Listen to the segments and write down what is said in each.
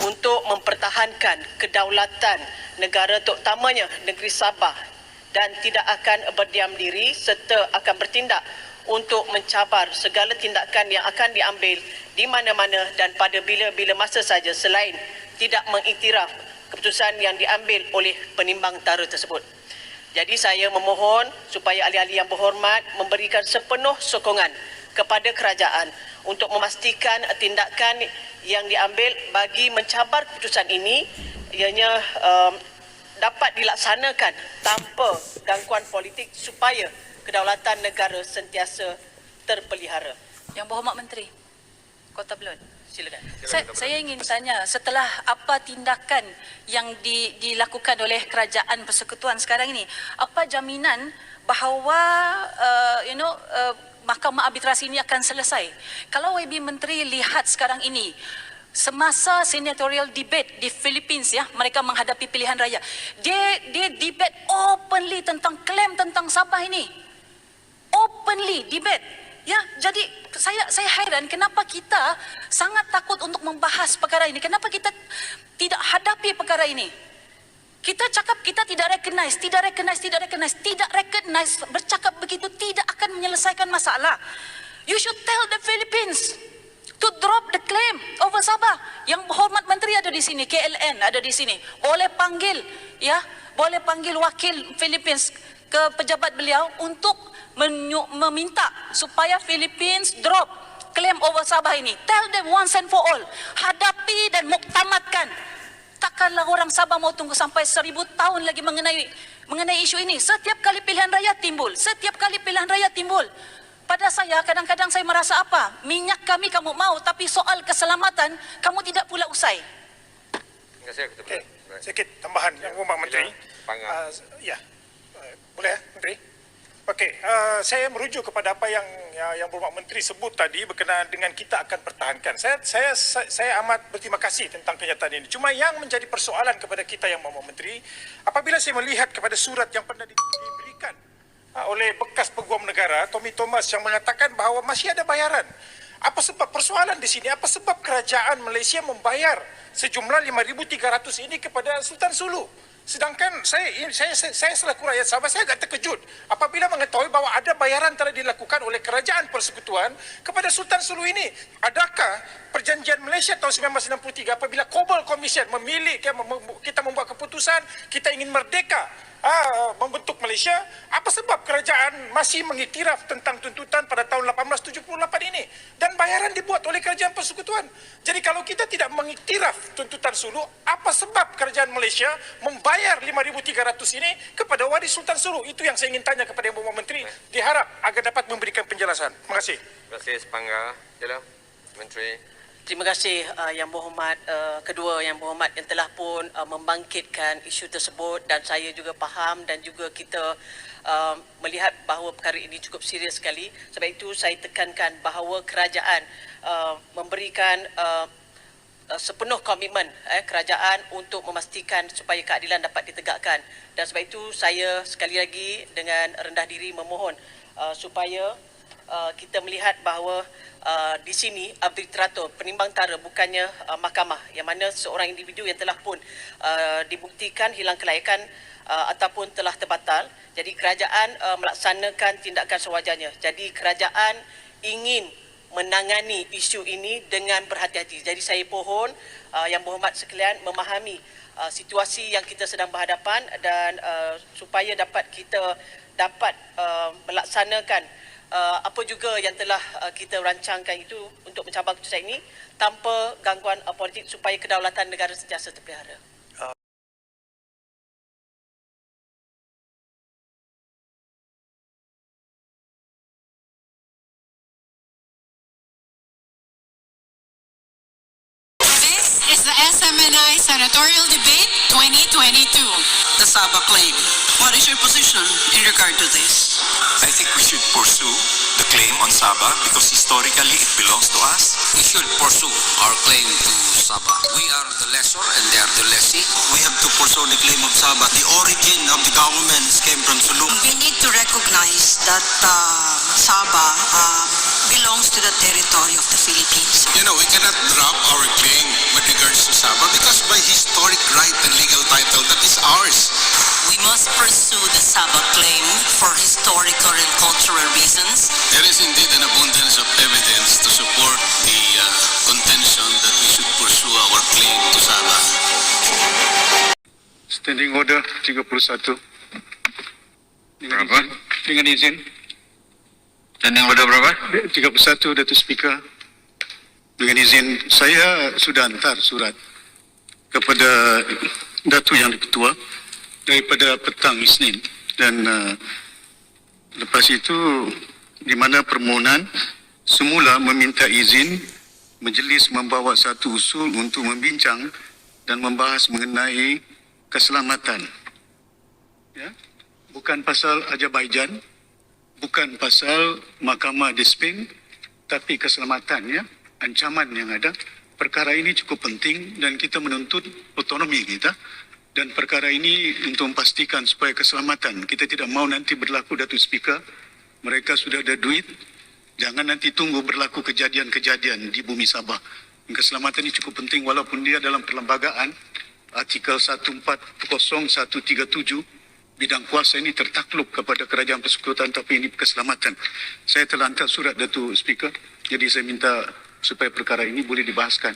untuk mempertahankan kedaulatan negara, terutamanya negeri Sabah, dan tidak akan berdiam diri serta akan bertindak untuk mencabar segala tindakan yang akan diambil di mana-mana dan pada bila-bila masa saja selain tidak mengiktiraf keputusan yang diambil oleh penimbang tara tersebut. Jadi saya memohon supaya ahli-ahli yang berhormat memberikan sepenuh sokongan kepada kerajaan untuk memastikan tindakan yang diambil bagi mencabar keputusan ini ianya dapat dilaksanakan tanpa gangguan politik supaya kedaulatan negara sentiasa terpelihara. Yang Berhormat Menteri Kota Belud. Silakan. Saya ingin tanya, setelah apa tindakan yang dilakukan oleh Kerajaan Persekutuan sekarang ini, apa jaminan bahawa Mahkamah Arbitrasi ini akan selesai? Kalau YB Menteri lihat sekarang ini, semasa senatorial debate di Philippines, ya, mereka menghadapi pilihan raya, dia debate openly tentang klaim tentang Sabah ini, openly debate. Ya, jadi saya heran kenapa kita sangat takut untuk membahas perkara ini. Kenapa kita tidak hadapi perkara ini? Kita cakap kita tidak recognize. Bercakap begitu tidak akan menyelesaikan masalah. You should tell the Philippines to drop the claim over Sabah. Yang Berhormat Menteri ada di sini, KLN ada di sini. Boleh panggil, ya, boleh panggil wakil Philippines ke pejabat beliau untuk meminta supaya Philippines drop claim over Sabah ini. Tell them once and for all. Hadapi dan muktamadkan. Takkanlah orang Sabah mau tunggu sampai 1000 tahun lagi mengenai isu ini. Setiap kali pilihan raya timbul. Pada saya, kadang-kadang saya merasa apa? Minyak kami kamu mau, tapi soal keselamatan kamu tidak pula usai. Terima kasih. Okay. Sedikit tambahan Yang Berhormat Menteri. Boleh ya, Menteri? Okey, saya merujuk kepada apa yang Berhormat Menteri sebut tadi berkenaan dengan kita akan pertahankan. Saya amat berterima kasih tentang kenyataan ini. Cuma yang menjadi persoalan kepada kita Yang Berhormat Menteri, apabila saya melihat kepada surat yang pernah diberikan oleh bekas Peguam Negara Tommy Thomas yang mengatakan bahawa masih ada bayaran. Apa sebab persoalan di sini? Apa sebab kerajaan Malaysia membayar sejumlah 5,300 ini kepada Sultan Sulu? Sedangkan saya selaku rakyat Sabah, saya agak terkejut apabila mengetahui bahawa ada bayaran telah dilakukan oleh Kerajaan Persekutuan kepada Sultan Sulu ini. Adakah perjanjian Malaysia tahun 1963 apabila Cobble Commission memilih kita membuat keputusan kita ingin merdeka membentuk Malaysia, apa sebab kerajaan masih mengiktiraf tentang tuntutan pada tahun 1878 ini dan bayaran dibuat oleh Kerajaan Persekutuan? Jadi kalau kita tidak mengiktiraf tuntutan Sulu, apa sebab kerajaan Malaysia membayar 5,300 ini kepada waris Sultan Sulu? Itu yang saya ingin tanya kepada Yang Berhormat Menteri, diharap agar dapat memberikan penjelasan. Terima kasih. Terima kasih, Sepangga. Jala, Menteri. Terima kasih Yang Berhormat, kedua Yang Berhormat yang telah pun membangkitkan isu tersebut, dan saya juga faham dan juga kita melihat bahawa perkara ini cukup serius sekali. Sebab itu saya tekankan bahawa kerajaan memberikan sepenuh komitmen kerajaan untuk memastikan supaya keadilan dapat ditegakkan. Dan sebab itu saya sekali lagi dengan rendah diri memohon supaya kita melihat bahawa di sini arbitrator, penimbang tara, bukannya mahkamah, yang mana seorang individu yang telah pun dibuktikan hilang kelayakan ataupun telah terbatal. Jadi kerajaan melaksanakan tindakan sewajarnya. Jadi kerajaan ingin menangani isu ini dengan berhati-hati. Jadi saya mohon Yang Berhormat sekalian memahami situasi yang kita sedang berhadapan dan supaya kita dapat melaksanakan apa juga yang telah kita rancangkan itu untuk mencabar keputusan ini tanpa gangguan politik supaya kedaulatan negara sentiasa terpelihara. This is the SMNI Senatorial Debate 2022. The Sabah claim. What is your position in regard to this? I think we should pursue the claim on Sabah because historically it belongs to us. We should pursue our claim to Sabah. We are the lessor and they are the lessee. We have to pursue the claim of Sabah. The origin of the governments came from Sulu. We need to recognize that Sabah belongs to the territory of the Philippines. You know, we cannot drop our claim with regards to Sabah because by historic right and legal title, that is ours. We must pursue the Sabah claim for historical and cultural reasons. There is indeed an abundance of evidence to support the contention that we should pursue our claim to Sabah. Standing Order 31. Berapa? Dengan izin. Standing order berapa? 31, Datuk Speaker. Dengan izin, saya sudah hantar surat kepada Datuk Yang Ketua daripada petang Isnin. Dan lepas itu, di mana permohonan semula meminta izin majlis membawa satu usul untuk membincang dan membahas mengenai keselamatan. Ya? Bukan pasal Azerbaijan, bukan pasal Mahkamah Disiplin, tapi keselamatan, ya, ancaman yang ada. Perkara ini cukup penting dan kita menuntut otonomi kita. Dan perkara ini untuk memastikan supaya keselamatan. Kita tidak mau nanti berlaku, Datuk Speaker, mereka sudah ada duit, jangan nanti tunggu berlaku kejadian-kejadian di bumi Sabah. Keselamatan ini cukup penting walaupun dia dalam perlembagaan, artikel 140137, bidang kuasa ini tertakluk kepada kerajaan persekutuan, tapi ini keselamatan. Saya telah hantar surat, Datuk Speaker, jadi saya minta supaya perkara ini boleh dibahaskan.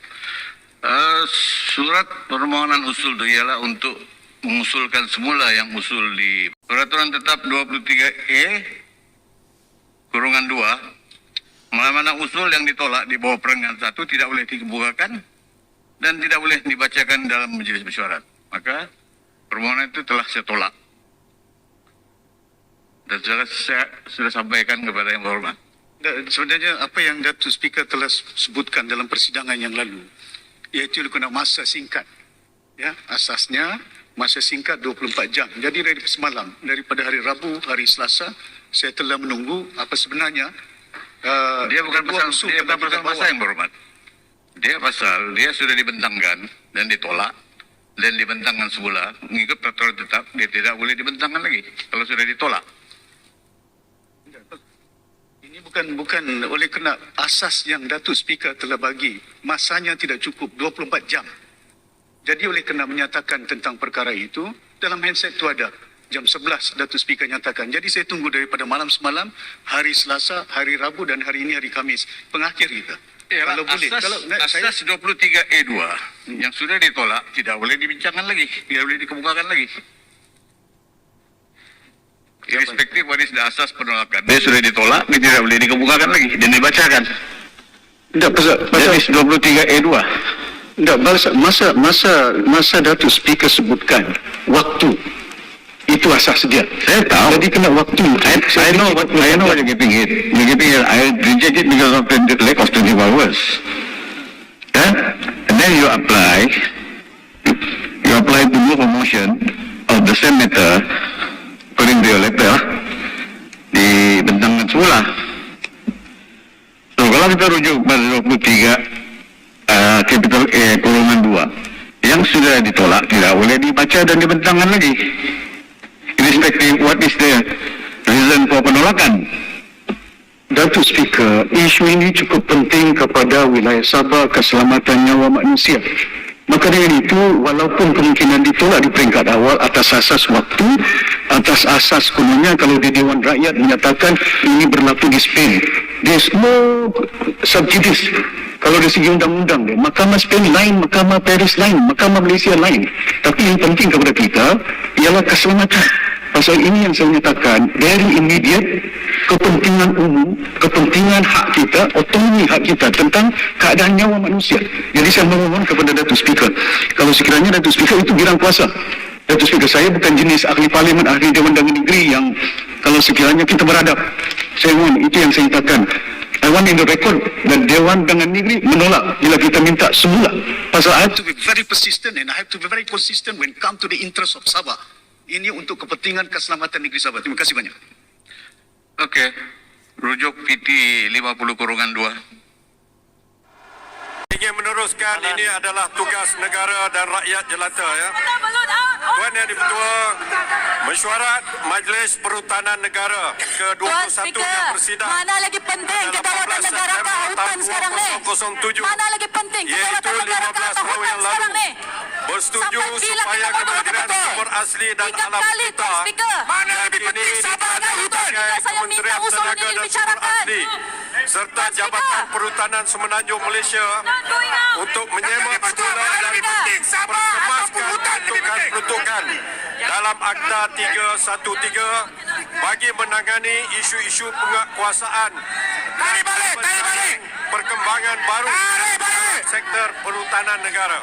Surat permohonan usul itu ialah untuk mengusulkan semula yang usul di Peraturan Tetap 23E kurungan 2, mana-mana usul yang ditolak di bawah perenggan 1 tidak boleh dikemukakan dan tidak boleh dibacakan dalam majelis mesyuarat. Maka permohonan itu telah saya tolak. Dan saya sudah sampaikan kepada yang berhormat. Sebenarnya apa yang Datuk Speaker telah sebutkan dalam persidangan yang lalu, iaitu kena masa singkat. Ya, asasnya masa singkat 24 jam. Jadi dari semalam, daripada hari Rabu, hari Selasa, saya telah menunggu apa sebenarnya dia bukan pasal masa yang berhormat. Dia sudah dibentangkan dan ditolak dan dibentangkan semula mengikut peraturan tetap, dia tidak boleh dibentangkan lagi kalau sudah ditolak. Ini bukan oleh kerana asas yang Datuk Speaker telah bagi, masanya tidak cukup 24 jam. Jadi oleh kerana menyatakan tentang perkara itu, dalam handset itu ada jam 11 Datuk Speaker nyatakan. Jadi saya tunggu daripada malam semalam, hari Selasa, hari Rabu dan hari ini hari Khamis, pengakhir kita. Kalau boleh, asas 23E2 yang sudah ditolak tidak boleh dibincangkan lagi, tidak boleh dikemukakan lagi. Irrespective what is the asas penolakan. Dia sudah ditolak, dia tidak boleh dikemukakan lagi dan dibacakan. Tidak, pasal 23E2. Tidak, masa Datuk Speaker sebutkan waktu. Itu asas dia. Saya tahu. Jadi kena waktu. I know what you're getting it. You're getting it. I reject it because of the lack of 24 hours. And then you apply to move a motion of the same matter according to your letter dibentangkan semula. So kalau kita rujuk pada 23 capital E kurungan 2 yang sudah ditolak tidak boleh dibaca dan dibentangkan lagi. Irrespective what is the reason for penolakan. Datuk Speaker, isu ini cukup penting kepada wilayah Sabah, keselamatan nyawa manusia. Maka dengan itu, walaupun kemungkinan ditolak di peringkat awal atas asas waktu, atas asas kononnya kalau di Dewan Rakyat menyatakan ini berlaku disiplin. There's no subjudice. Kalau dari segi undang-undang, Mahkamah Spain lain, Mahkamah Paris lain, Mahkamah Malaysia lain. Tapi yang penting kepada kita ialah keselamatan. Pasal ini yang saya nyatakan, very immediate, kepentingan umum, kepentingan hak kita, otonomi hak kita tentang keadaan nyawa manusia. Jadi saya memohon kepada Datuk Speaker, kalau sekiranya Datuk Speaker itu bidang kuasa. Datuk Speaker, saya bukan jenis ahli parlimen, ahli Dewan Undangan Negeri yang kalau sekiranya kita beradab. Saya mohon, itu yang saya nyatakan. I want in the record dan Dewan Undangan Negeri menolak bila kita minta semula. Pasal I have to be very persistent and I have to be very consistent when come to the interest of Sabah. Ini untuk kepentingan keselamatan negeri Sabah. Terima kasih banyak. Oke. Rujuk PT 50 kurungan 2. Ingin meneruskan, ini adalah tugas negara dan rakyat jelata ya. Tuan Yang di-Pertua, mesyuarat Majlis Perhutanan Negara ke-21 yang bersidang mana lagi penting kedaulatan negara ke hutan sekarang ni? 2007 Mana lagi penting iaitu kedaulatan negara ke 15 tahun hutan yang sekarang lalu ni? bersetuju Sampai bila supaya kita bodoh kehadiran betul? sumber asli dan 3 alam kali, kita Tuan Speaker. mana lebih penting Sabah dan hutan Saya minta usul ini dibicarakan. serta Tuan Speaker. Jabatan Perhutanan Semenanjung Malaysia untuk menyemak semula dan perkemaskan peruntukan dalam Akta 313 bagi menangani isu-isu penguasaan perkembangan baru sektor perhutanan negara.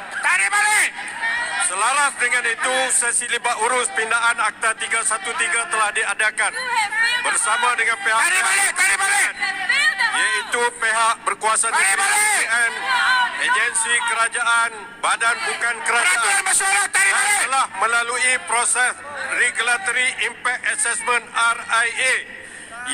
Selaras dengan itu, sesi libat urus pindaan Akta 313 telah diadakan bersama dengan pihak iaitu pihak berkuasa negeri, agensi kerajaan, badan bukan kerajaan dan telah melalui proses Regulatory Impact Assessment RIA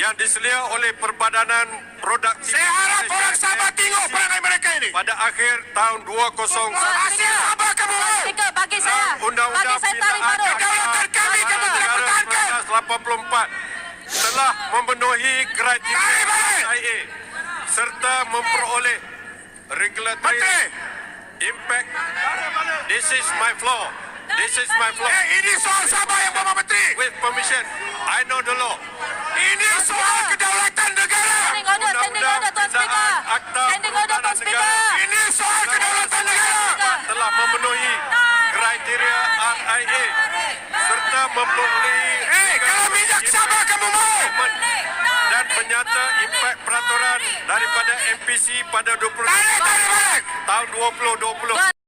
yang diselia oleh Perbadanan Produktivitas. Saya harap orang Sabah tengok perangai mereka ini. Pada akhir tahun 2001. Sabah kamu. Bagi saya. Undang-Undang Pindaan Kedaulatan kami pertahankan 1984 telah memenuhi kriteria RIA serta memperoleh regulatory impact. This is my floor. This is my floor. Ini soal Sabah yang Bapak Menteri. With permission, I know the law. Ini soal kedaulatan negara. Standing order, Tuan Speaker. Standing order, Tuan Speaker. Ini soal kedaulatan negara. Telah memenuhi kriteria RIA serta memperoleh kalau minyak Sabah kamu mau dan penyata impak peraturan daripada MPC pada 20 tahun 2020.